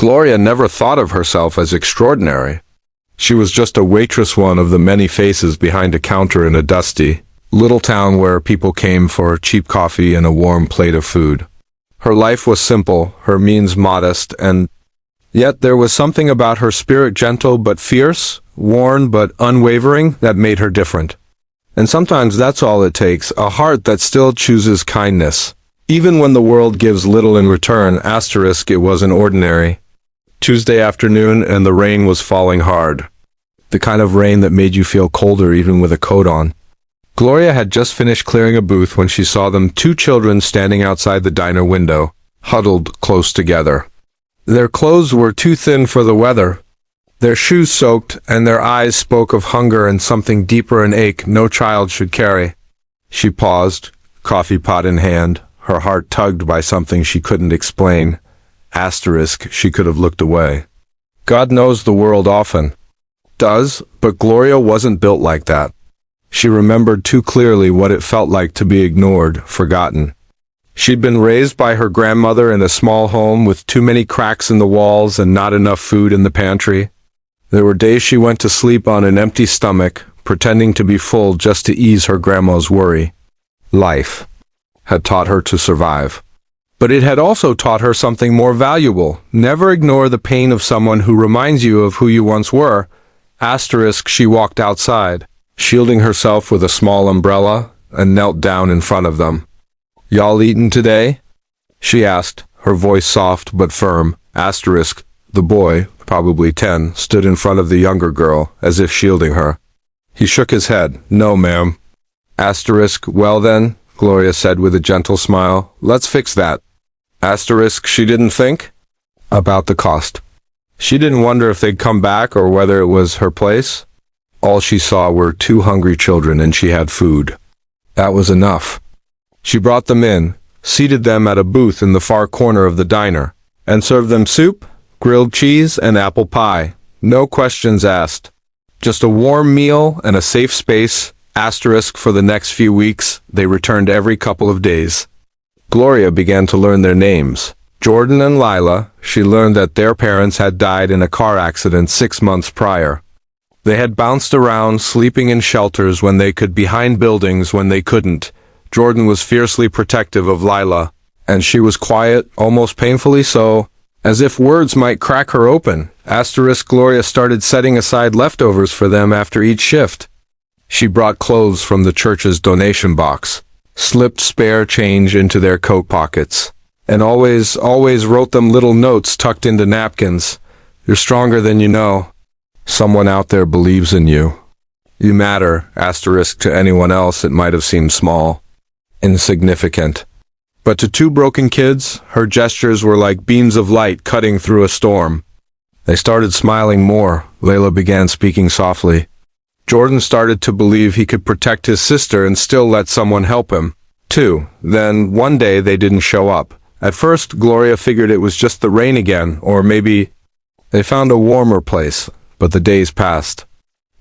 Gloria never thought of herself as extraordinary. She was just a waitress, one of the many faces behind a counter in a dusty little town where people came for cheap coffee and a warm plate of food. Her life was simple, her means modest, and yet there was something about her spirit, gentle but fierce, worn but unwavering, that made her different. And sometimes that's all it takes, a heart that still chooses kindness. Even when the world gives little in return, it was an ordinary Tuesday afternoon and the rain was falling hard. The kind of rain that made you feel colder even with a coat on. Gloria had just finished clearing a booth when she saw them, two children standing outside the diner window, huddled close together. Their clothes were too thin for the weather, their shoes soaked, and their eyes spoke of hunger and something deeper, an ache no child should carry. She paused, coffee pot in hand, her heart tugged by something she couldn't explain. She could have looked away. God knows the world often does, but Gloria wasn't built like that. She remembered too clearly what it felt like to be ignored, forgotten. She'd been raised by her grandmother in a small home with too many cracks in the walls and not enough food in the pantry. There were days she went to sleep on an empty stomach, pretending to be full just to ease her grandma's worry. Life had taught her to survive. But it had also taught her something more valuable. Never ignore the pain of someone who reminds you of who you once were. She walked outside, shielding herself with a small umbrella, and knelt down in front of them. "Y'all eatin' today?" she asked, her voice soft but firm. The boy, probably 10, stood in front of the younger girl, as if shielding her. He shook his head. "No, ma'am." "Well then," Gloria said with a gentle smile, "let's fix that." She didn't think about the cost. She didn't wonder if they'd come back or whether it was her place. All she saw were two hungry children, and she had food. That was enough. She brought them in, seated them at a booth in the far corner of the diner, and served them soup, grilled cheese, and apple pie. No questions asked. Just a warm meal and a safe space. For the next few weeks, they returned every couple of days. Gloria began to learn their names. Jordan and Lila. She learned that their parents had died in a car accident 6 months prior. They had bounced around, sleeping in shelters when they could, behind buildings when they couldn't. Jordan was fiercely protective of Lila, and she was quiet, almost painfully so, as if words might crack her open. Gloria started setting aside leftovers for them after each shift. She brought clothes from the church's donation box, slipped spare change into their coat pockets, and always wrote them little notes tucked into napkins. "You're stronger than you know. Someone out there believes in you. You matter." To anyone else it might have seemed small, insignificant. But to two broken kids, her gestures were like beams of light cutting through a storm. They started smiling more. Layla began speaking softly. Jordan started to believe he could protect his sister and still let someone help him, too. Then, one day, they didn't show up. At first, Gloria figured it was just the rain again, or maybe they found a warmer place, but the days passed.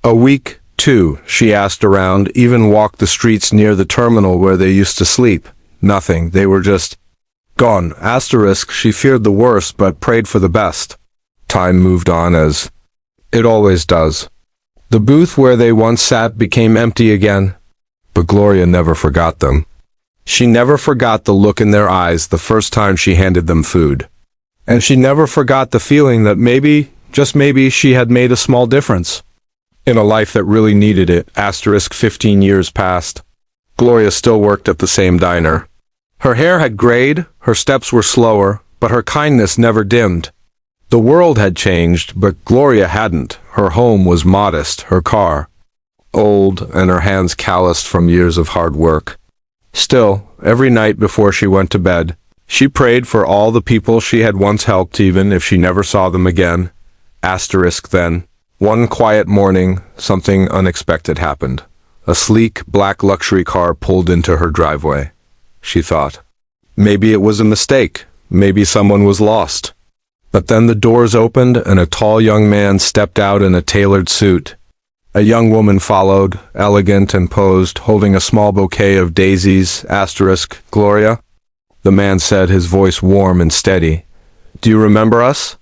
A week, 2, she asked around, even walked the streets near the terminal where they used to sleep. Nothing, they were just gone. She feared the worst but prayed for the best. Time moved on as it always does. The booth where they once sat became empty again, but Gloria never forgot them. She never forgot the look in their eyes the first time she handed them food. And she never forgot the feeling that maybe, just maybe, she had made a small difference in a life that really needed it. 15 years passed. Gloria still worked at the same diner. Her hair had grayed, her steps were slower, but her kindness never dimmed. The world had changed, but Gloria hadn't. Her home was modest, her car old, and her hands calloused from years of hard work. Still, every night before she went to bed, she prayed for all the people she had once helped, even if she never saw them again. Then, one quiet morning, something unexpected happened. A sleek, black luxury car pulled into her driveway. She thought, maybe it was a mistake, maybe someone was lost. But then the doors opened and a tall young man stepped out in a tailored suit. A young woman followed, elegant and posed, holding a small bouquet of daisies. Gloria? The man said, his voice warm and steady. "Do you remember us?"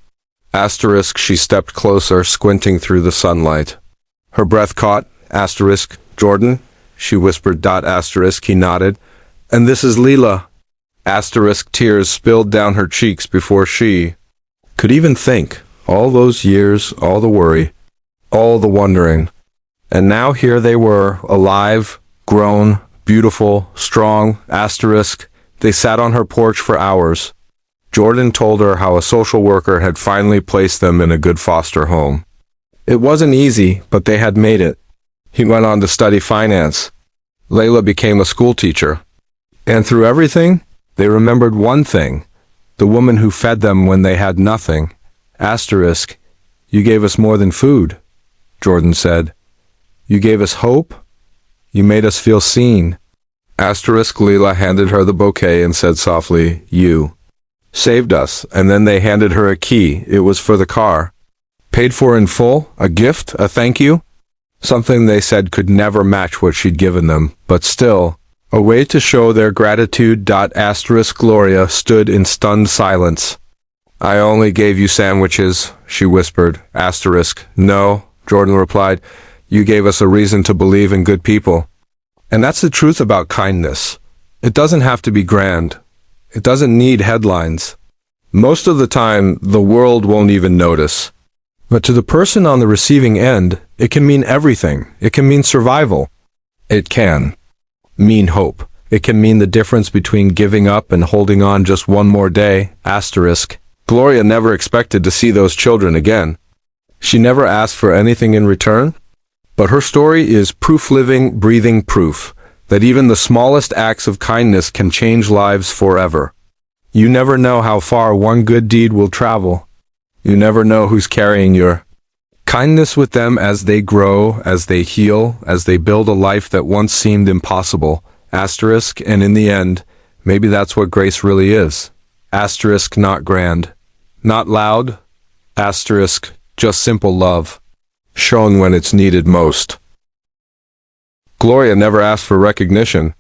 Asterisk, she stepped closer, squinting through the sunlight. Her breath caught. Asterisk, Jordan, she whispered. Asterisk, he nodded. And this is Leela. Asterisk, tears spilled down her cheeks before she could even think. All those years, all the worry, all the wondering. And now here they were, alive, grown, beautiful, strong. Asterisk, they sat on her porch for hours. Jordan told her how a social worker had finally placed them in a good foster home. It wasn't easy, but they had made it. He went on to study finance. Layla became a school teacher. And through everything, they remembered one thing, the woman who fed them when they had nothing. Asterisk, you gave us more than food, Jordan said. You gave us hope. You made us feel seen. Asterisk, Leela handed her the bouquet and said softly, you saved us. And then they handed her a key. It was for the car. Paid for in full, a gift, a thank you. Something they said could never match what she'd given them, but still, a way to show their gratitude. Asterisk, Gloria stood in stunned silence. I only gave you sandwiches, she whispered. Asterisk, no, Jordan replied. You gave us a reason to believe in good people. And that's the truth about kindness. It doesn't have to be grand. It doesn't need headlines. Most of the time, the world won't even notice. But to the person on the receiving end, it can mean everything. It can mean survival. It can mean hope. It can mean the difference between giving up and holding on just one more day. Asterisk. Gloria never expected to see those children again. She never asked for anything in return. But her story is proof, living, breathing proof, that even the smallest acts of kindness can change lives forever. You never know how far one good deed will travel. You never know who's carrying your kindness with them as they grow, as they heal, as they build a life that once seemed impossible. Asterisk, and in the end, maybe that's what grace really is. Asterisk, not grand, not loud. Asterisk, just simple love, shown when it's needed most. Gloria never asked for recognition.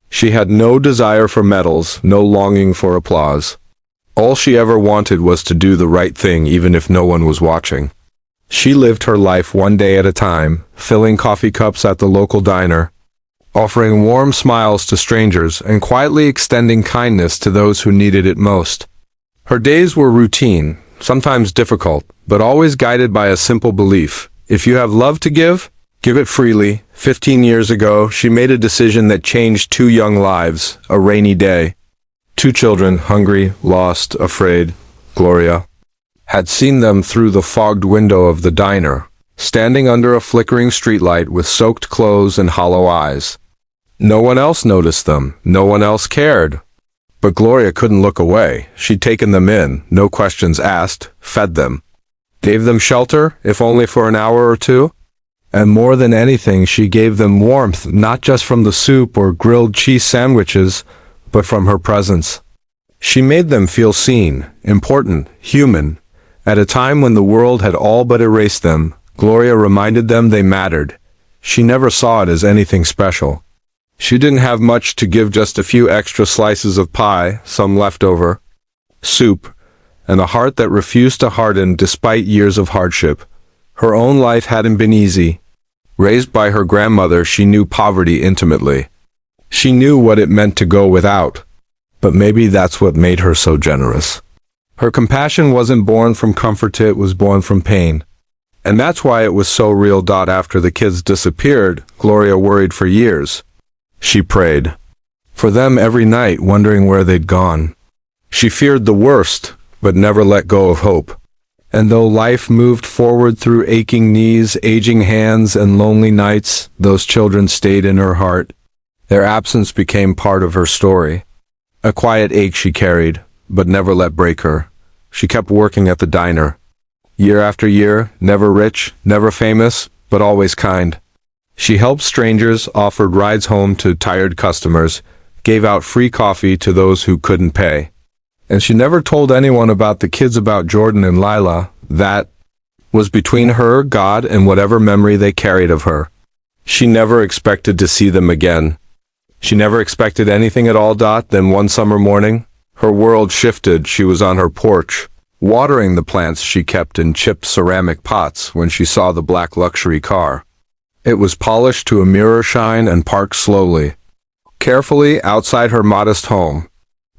She had no desire for medals, no longing for applause. All she ever wanted was to do the right thing even if no one was watching. She lived her life one day at a time, filling coffee cups at the local diner, offering warm smiles to strangers, and quietly extending kindness to those who needed it most. Her days were routine, sometimes difficult, but always guided by a simple belief. If you have love to give, give it freely. 15 years ago, she made a decision that changed two young lives. A rainy day. Two children, hungry, lost, afraid. Gloria had seen them through the fogged window of the diner, standing under a flickering streetlight with soaked clothes and hollow eyes. No one else noticed them. No one else cared. But Gloria couldn't look away. She'd taken them in, no questions asked, fed them. Gave them shelter, if only for an hour or two. And more than anything, she gave them warmth, not just from the soup or grilled cheese sandwiches, but from her presence. She made them feel seen, important, human. At a time when the world had all but erased them, Gloria reminded them they mattered. She never saw it as anything special. She didn't have much to give, just a few extra slices of pie, some leftover soup, and a heart that refused to harden despite years of hardship. Her own life hadn't been easy. Raised by her grandmother, she knew poverty intimately. She knew what it meant to go without. But maybe that's what made her so generous. Her compassion wasn't born from comfort, it was born from pain. And that's why it was so real. After the kids disappeared, Gloria worried for years. She prayed for them every night, wondering where they'd gone. She feared the worst, but never let go of hope. And though life moved forward through aching knees, aging hands, and lonely nights, those children stayed in her heart. Their absence became part of her story. A quiet ache she carried, but never let break her. She kept working at the diner. Year after year, never rich, never famous, but always kind. She helped strangers, offered rides home to tired customers, gave out free coffee to those who couldn't pay. And she never told anyone about the kids, about Jordan and Lila. That was between her, God, and whatever memory they carried of her. She never expected to see them again. She never expected anything at all. Then one summer morning, her world shifted. She was on her porch, watering the plants she kept in chipped ceramic pots when she saw the black luxury car. It was polished to a mirror shine and parked slowly, carefully outside her modest home.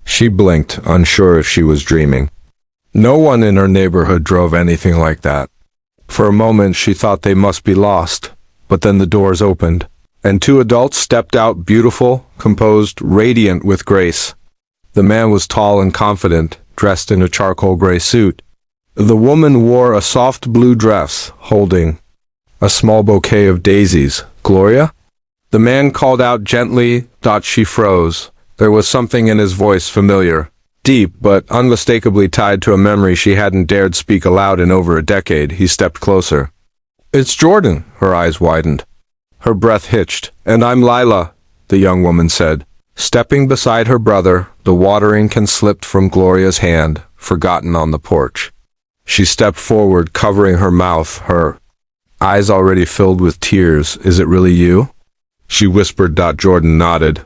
She blinked, unsure if she was dreaming. No one in her neighborhood drove anything like that. For a moment she thought they must be lost, but then the doors opened, and two adults stepped out, beautiful, composed, radiant with grace. The man was tall and confident, dressed in a charcoal gray suit. The woman wore a soft blue dress, holding a small bouquet of daisies. "Gloria?" The man called out gently. She froze. There was something in his voice familiar, deep but unmistakably tied to a memory she hadn't dared speak aloud in over a decade. He stepped closer. "It's Jordan." Her eyes widened. Her breath hitched. "And I'm Lila," the young woman said. Stepping beside her brother, the watering can slipped from Gloria's hand, forgotten on the porch. She stepped forward, covering her mouth, her eyes already filled with tears. "Is it really you?" she whispered. Jordan nodded.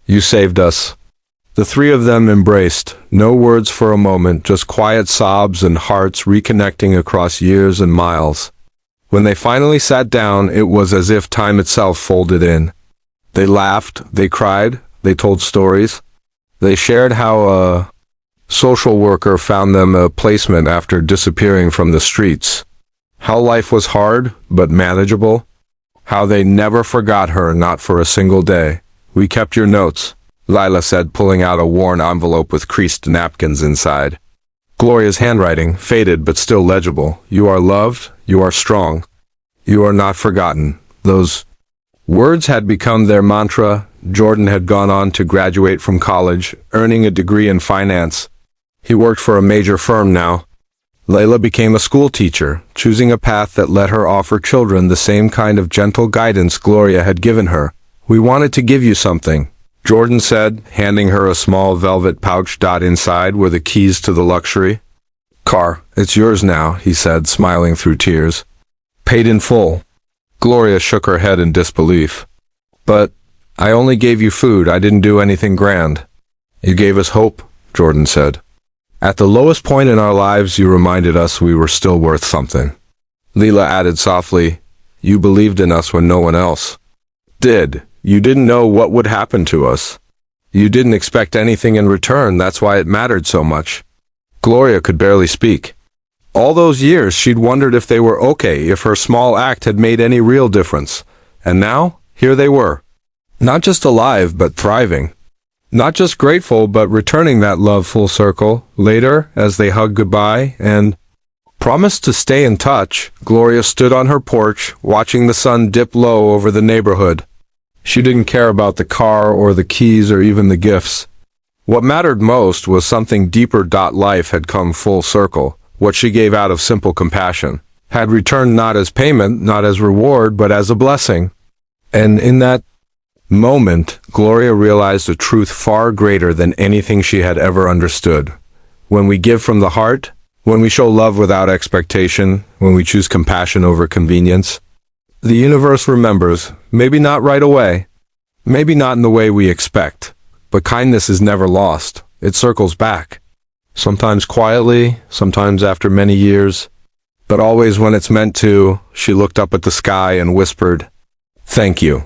"You saved us." The three of them embraced, no words for a moment, just quiet sobs and hearts reconnecting across years and miles. When they finally sat down, it was as if time itself folded in. They laughed, they cried, they told stories. They shared how a social worker found them a placement after disappearing from the streets. How life was hard, but manageable. How they never forgot her, not for a single day. "We kept your notes," Lila said, pulling out a worn envelope with creased napkins inside. Gloria's handwriting, faded but still legible. "You are loved, you are strong, you are not forgotten." Those words had become their mantra. Jordan had gone on to graduate from college, earning a degree in finance. He worked for a major firm now. Layla became a school teacher, choosing a path that let her offer children the same kind of gentle guidance Gloria had given her. "We wanted to give you something," Jordan said, handing her a small velvet pouch. Inside were the keys to the luxury car. "It's yours now," he said, smiling through tears. "Paid in full." Gloria shook her head in disbelief. "But I only gave you food. I didn't do anything grand." "You gave us hope," Jordan said. "At the lowest point in our lives, you reminded us we were still worth something." Leela added softly, "You believed in us when no one else did. You didn't know what would happen to us. You didn't expect anything in return. That's why it mattered so much." Gloria could barely speak. All those years she'd wondered if they were okay, if her small act had made any real difference. And now, here they were. Not just alive, but thriving. Not just grateful, but returning that love full circle. Later, as they hugged goodbye and promised to stay in touch, Gloria stood on her porch, watching the sun dip low over the neighborhood. She didn't care about the car or the keys or even the gifts. What mattered most was something deeper. Life had come full circle. What she gave out of simple compassion had returned, not as payment, not as reward, but as a blessing. And in that moment, Gloria realized a truth far greater than anything she had ever understood. When we give from the heart, when we show love without expectation, when we choose compassion over convenience, the universe remembers, maybe not right away, maybe not in the way we expect, but kindness is never lost. It circles back. Sometimes quietly, sometimes after many years, but always when it's meant to. She looked up at the sky and whispered, "Thank you."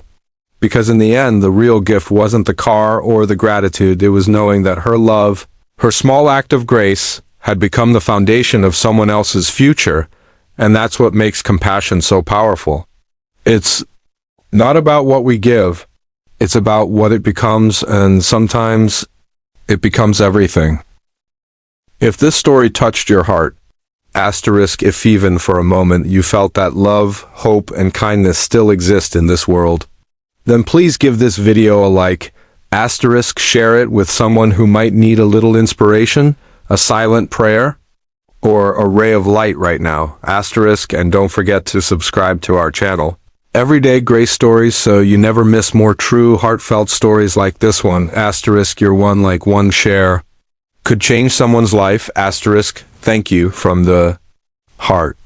Because in the end, the real gift wasn't the car or the gratitude. It was knowing that her love, her small act of grace, had become the foundation of someone else's future, and that's what makes compassion so powerful. It's not about what we give, it's about what it becomes, and sometimes it becomes everything. If this story touched your heart, if even for a moment you felt that love, hope, and kindness still exist in this world, then please give this video a like, share it with someone who might need a little inspiration, a silent prayer, or a ray of light right now, and don't forget to subscribe to our channel. Everyday grace stories, so you never miss more true, heartfelt stories like this one. Your one share could change someone's life. Thank you from the heart.